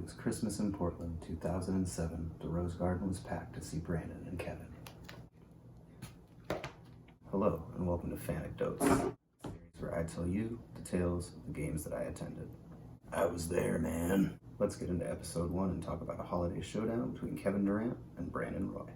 It was Christmas in Portland, 2007. The Rose Garden was packed to see Brandon and Kevin. Hello, and welcome to FANECDOTES, a series where I tell you the tales of the games that I attended. I was there, man. Let's get into episode 1 and talk about a holiday showdown between Kevin Durant and Brandon Roy.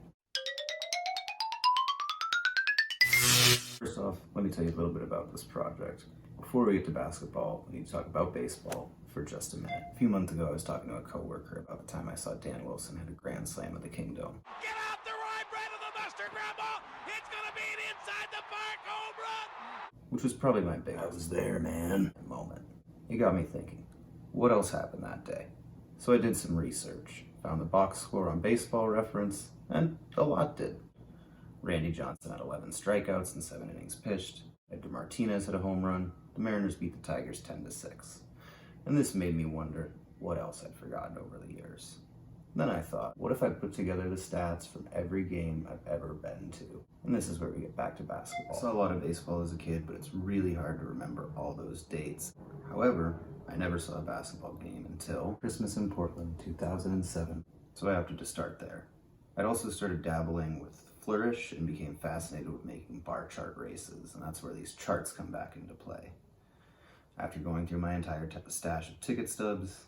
First off, let me tell you a little bit about this project. Before we get to basketball, we need to talk about baseball for just a minute. A few months ago, I was talking to a coworker about the time I saw Dan Wilson hit a grand slam at the Kingdome. Get out the rye bread of the mustard, Grandma! It's gonna be an inside the park home run! Which was probably my biggest, I was there, man, moment. It got me thinking, what else happened that day? So I did some research, found the box score on Baseball Reference, and a lot did. Randy Johnson had 11 strikeouts in 7 innings pitched. Edgar Martinez hit a home run. The Mariners beat the Tigers 10-6. And this made me wonder what else I'd forgotten over the years. Then I thought, what if I put together the stats from every game I've ever been to? And this is where we get back to basketball. I saw a lot of baseball as a kid, but it's really hard to remember all those dates. However, I never saw a basketball game until Christmas in Portland, 2007. So I opted to start there. I'd also started dabbling with Flourish and became fascinated with making bar chart races, and that's where these charts come back into play. After going through my entire stash of ticket stubs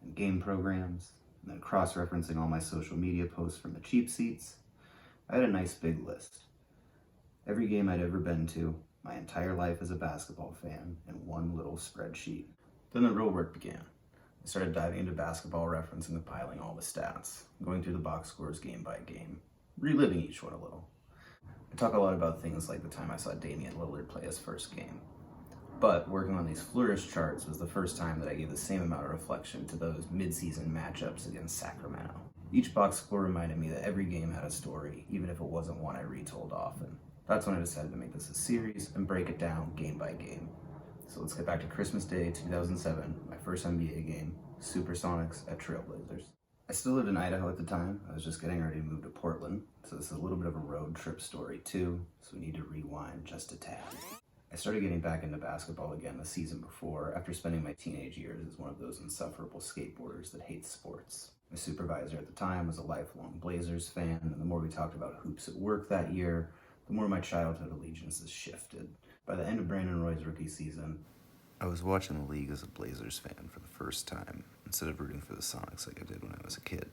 and game programs, and then cross-referencing all my social media posts from the cheap seats, I had a nice big list. Every game I'd ever been to, my entire life as a basketball fan, in one little spreadsheet. Then the real work began. I started diving into Basketball Reference and compiling all the stats, going through the box scores game by game, reliving each one a little. I talk a lot about things like the time I saw Damian Lillard play his first game. But working on these Flourish charts was the first time that I gave the same amount of reflection to those mid-season matchups against Sacramento. Each box score reminded me that every game had a story, even if it wasn't one I retold often. That's when I decided to make this a series and break it down game by game. So let's get back to Christmas Day 2007, my first NBA game, Supersonics at Trailblazers. I still lived in Idaho at the time. I was just getting ready to move to Portland, so this is a little bit of a road trip story too, so we need to rewind just a tad. I started getting back into basketball again the season before after spending my teenage years as one of those insufferable skateboarders that hates sports. My supervisor at the time was a lifelong Blazers fan, and the more we talked about hoops at work that year, the more my childhood allegiances shifted. By the end of Brandon Roy's rookie season, I was watching the league as a Blazers fan for the first time, instead of rooting for the Sonics like I did when I was a kid.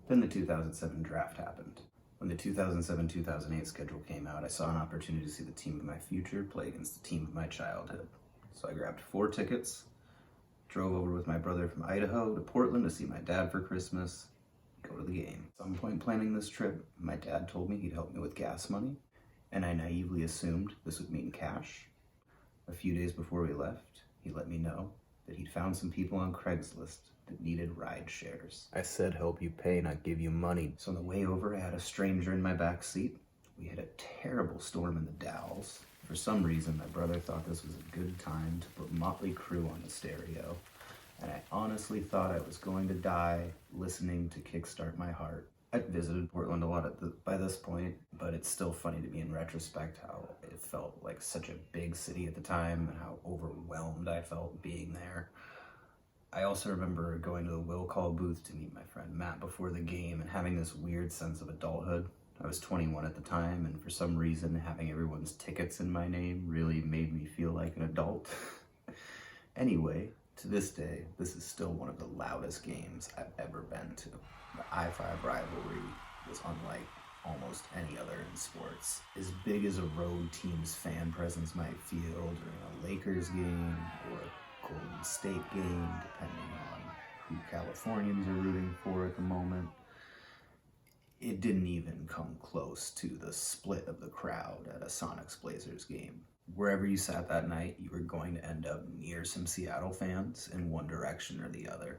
Then the 2007 draft happened. When the 2007-2008 schedule came out, I saw an opportunity to see the team of my future play against the team of my childhood. So I grabbed 4 tickets, drove over with my brother from Idaho to Portland to see my dad for Christmas, go to the game. At some point planning this trip, my dad told me he'd help me with gas money, and I naively assumed this would mean cash. A few days before we left, he let me know that he'd found some people on Craigslist that needed ride shares. I said help you pay, not give you money. So on the way over, I had a stranger in my back seat. We had a terrible storm in the Dalles. For some reason, my brother thought this was a good time to put Motley Crue on the stereo, and I honestly thought I was going to die listening to Kickstart My Heart. I'd visited Portland a lot by this point, but it's still funny to me in retrospect how it felt like such a big city at the time and how overwhelmed I felt being there. I also remember going to the will call booth to meet my friend Matt before the game and having this weird sense of adulthood. I was 21 at the time, and for some reason having everyone's tickets in my name really made me feel like an adult. Anyway, to this day, this is still one of the loudest games I've ever been to. The I-5 rivalry was unlike almost any other in sports. As big as a road team's fan presence might feel during a Lakers game or a Golden State game, depending on who Californians are rooting for at the moment, it didn't even come close to the split of the crowd at a Sonics Blazers game. Wherever you sat that night, you were going to end up near some Seattle fans in one direction or the other.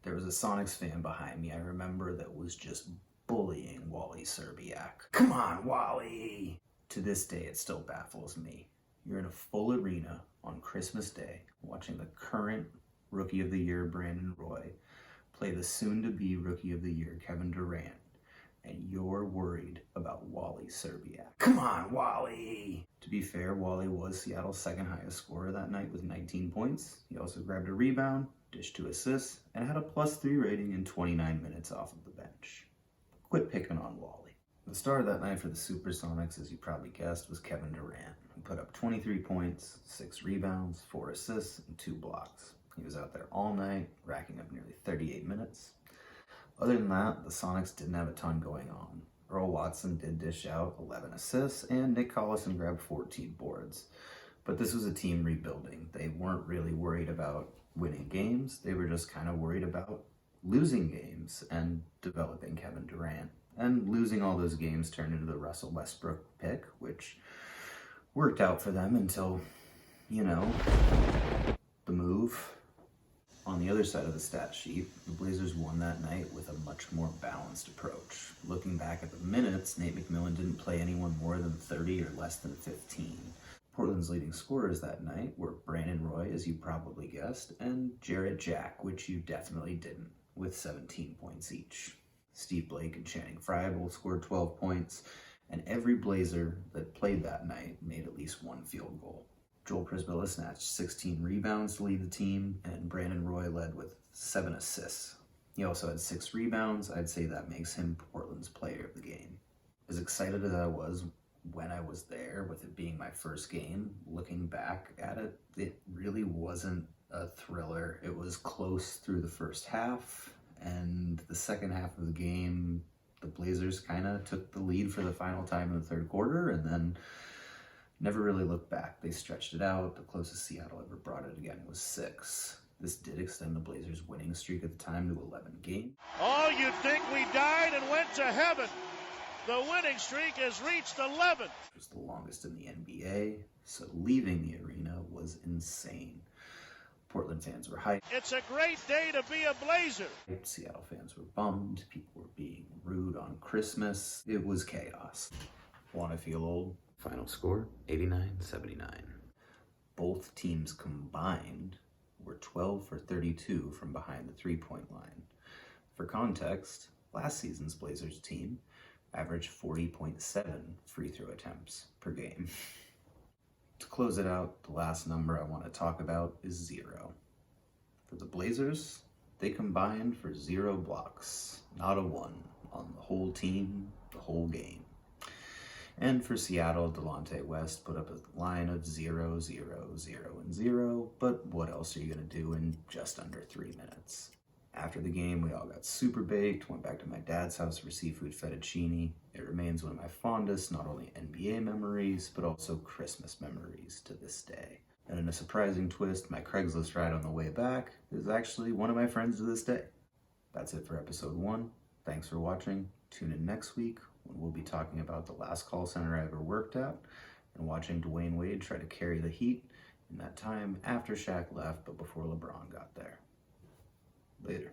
There was a Sonics fan behind me, I remember, that was just bullying Wally Serbiak. Come on, Wally! To this day, it still baffles me. You're in a full arena on Christmas Day, watching the current Rookie of the Year, Brandon Roy, play the soon-to-be Rookie of the Year, Kevin Durant, and you're worried about Wally Serbiak. Come on, Wally! To be fair, Wally was Seattle's second highest scorer that night with 19 points. He also grabbed a rebound dished 2 assists, and had a +3 rating in 29 minutes off of the bench. Quit picking on Wally. The star of that night for the Supersonics, as you probably guessed, was Kevin Durant, who put up 23 points, 6 rebounds, 4 assists, and 2 blocks. He was out there all night, racking up nearly 38 minutes. Other than that, the Sonics didn't have a ton going on. Earl Watson did dish out 11 assists, and Nick Collison grabbed 14 boards. But this was a team rebuilding. They weren't really worried about winning games. They were just kind of worried about losing games and developing Kevin Durant. And losing all those games turned into the Russell Westbrook pick, which worked out for them until, the move. On the other side of the stat sheet, the Blazers won that night with a much more balanced approach. Looking back at the minutes, Nate McMillan didn't play anyone more than 30 or less than 15. Portland's leading scorers that night were Brandon Roy, as you probably guessed, and Jarrett Jack, which you definitely didn't, with 17 points each. Steve Blake and Channing Frye both scored 12 points, and every Blazer that played that night made at least one field goal. Joel Prisbilla snatched 16 rebounds to lead the team, and Brandon Roy led with 7 assists. He also had 6 rebounds. I'd say that makes him Portland's player of the game. As excited as I was when I was there, with it being my first game, looking back at it, it really wasn't a thriller. It was close through the first half, and the second half of the game, the Blazers kind of took the lead for the final time in the third quarter, and then never really looked back. They stretched it out. The closest Seattle ever brought it again was 6. This did extend the Blazers' winning streak at the time to 11 games. Oh, you'd think we died and went to heaven. The winning streak has reached 11. It was the longest in the NBA, so leaving the arena was insane. Portland fans were hyped. It's a great day to be a Blazer. Seattle fans were bummed. People were being rude on Christmas. It was chaos. Want to feel old? Final score, 89-79. Both teams combined were 12 for 32 from behind the three-point line. For context, last season's Blazers team averaged 40.7 free throw attempts per game. To close it out, the last number I want to talk about is 0. For the Blazers, they combined for 0 blocks, not a 1, on the whole team, the whole game. And for Seattle, Delonte West put up a line of 0, 0, 0, and 0, but what else are you going to do in just under 3 minutes? After the game, we all got super baked, went back to my dad's house for seafood fettuccine. It remains one of my fondest, not only NBA memories, but also Christmas memories to this day. And in a surprising twist, my Craigslist ride on the way back is actually one of my friends to this day. That's it for episode 1. Thanks for watching. Tune in next week when we'll be talking about the last call center I ever worked at and watching Dwayne Wade try to carry the Heat in that time after Shaq left but before LeBron got there. Later.